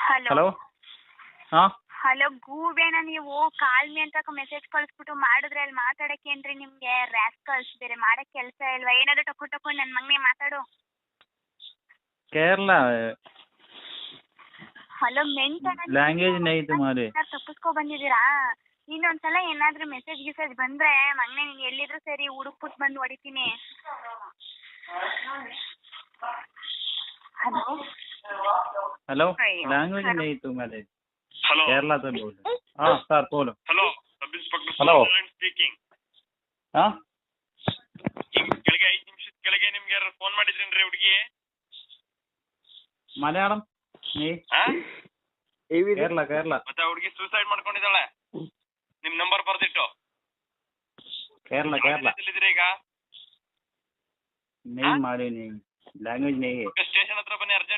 Hello hello ಹಾಂ hello ಗೂಬೇನ ನೀವು call me ಅಂತ ಮೆಸೇಜ್ ಕಳಿಸ್ಬಿಟ್ಟು ಮಾಡಿದ್ರೆ ಅಲ್ಲಿ ಮಾತಾಡಕ್ಕೇನ್ರಿ ನಿಮಗೆ ರ್ಯಾಸ್ ಬೇರೆ ಮಾಡಕ್ಕೆ ಕೆಲಸ ಇಲ್ವಾ? ಏನಾದ್ರು ಟಕ್ಕು ನನ್ನ ಮಗನೇ ಮಾತಾಡು. ಕೇರಳ ಹಲೋ ಮೆಂಟನ ಲ್ಯಾಂಗ್ವೇಜ್ ನೈತು ಮಾರಿ ತಪ್ಪಿಸ್ಕೊ ಬಂದಿದ್ದೀರಾ? ಇನ್ನೊಂದ್ಸಲ ಏನಾದ್ರೂ ಮೆಸೇಜ್ ಬಂದ್ರೆ ಮಗನೇ ನೀನು ಎಲ್ಲಿದ್ರು ಸರಿ ಹುಡುಕ್ಬಿಟ್ಟು ಬಂದು ಹೊಡಿತೀನಿ. ಹಲೋ हेलो लैंग्वेज नहीं तू मेरे हेलो केरला से बोल रहे हाँ सर बोलो hello sub inspector Hello. Speaking. ಹಾಂ ಕೆಳಗೆ 5 ನಿಮಿಷದ ಕೆಳಗೆ ನಿಮ್ಗೆ ಯಾರು ಫೋನ್ ಮಾಡಿದ್ರೇನ್ರಿ ಹುಡುಗಿ? ಮಲಯಾಳಂ ನೀ ಕೇರಳ ಕೇರಳ ಮತ್ತೆ ಹುಡುಗಿ ಸೂಸೈಡ್ ಮಾಡ್ಕೊಂಡಿದ್ದಾಳೆ. ನಿಮ್ ನಂಬರ್ ಬರ್ದಿಟ್ಟು ಕೇರಳ ಕೇರಳ ಎಲ್ಲಿದ್ದೀರಾ ಈಗ? नहीं मारी नहीं लैंग्वेज नहीं है ಸ್ಟೇಷನ್ ಹತ್ರ ಬನ್ನಿ ಅರ್ಜೆಂಟ್.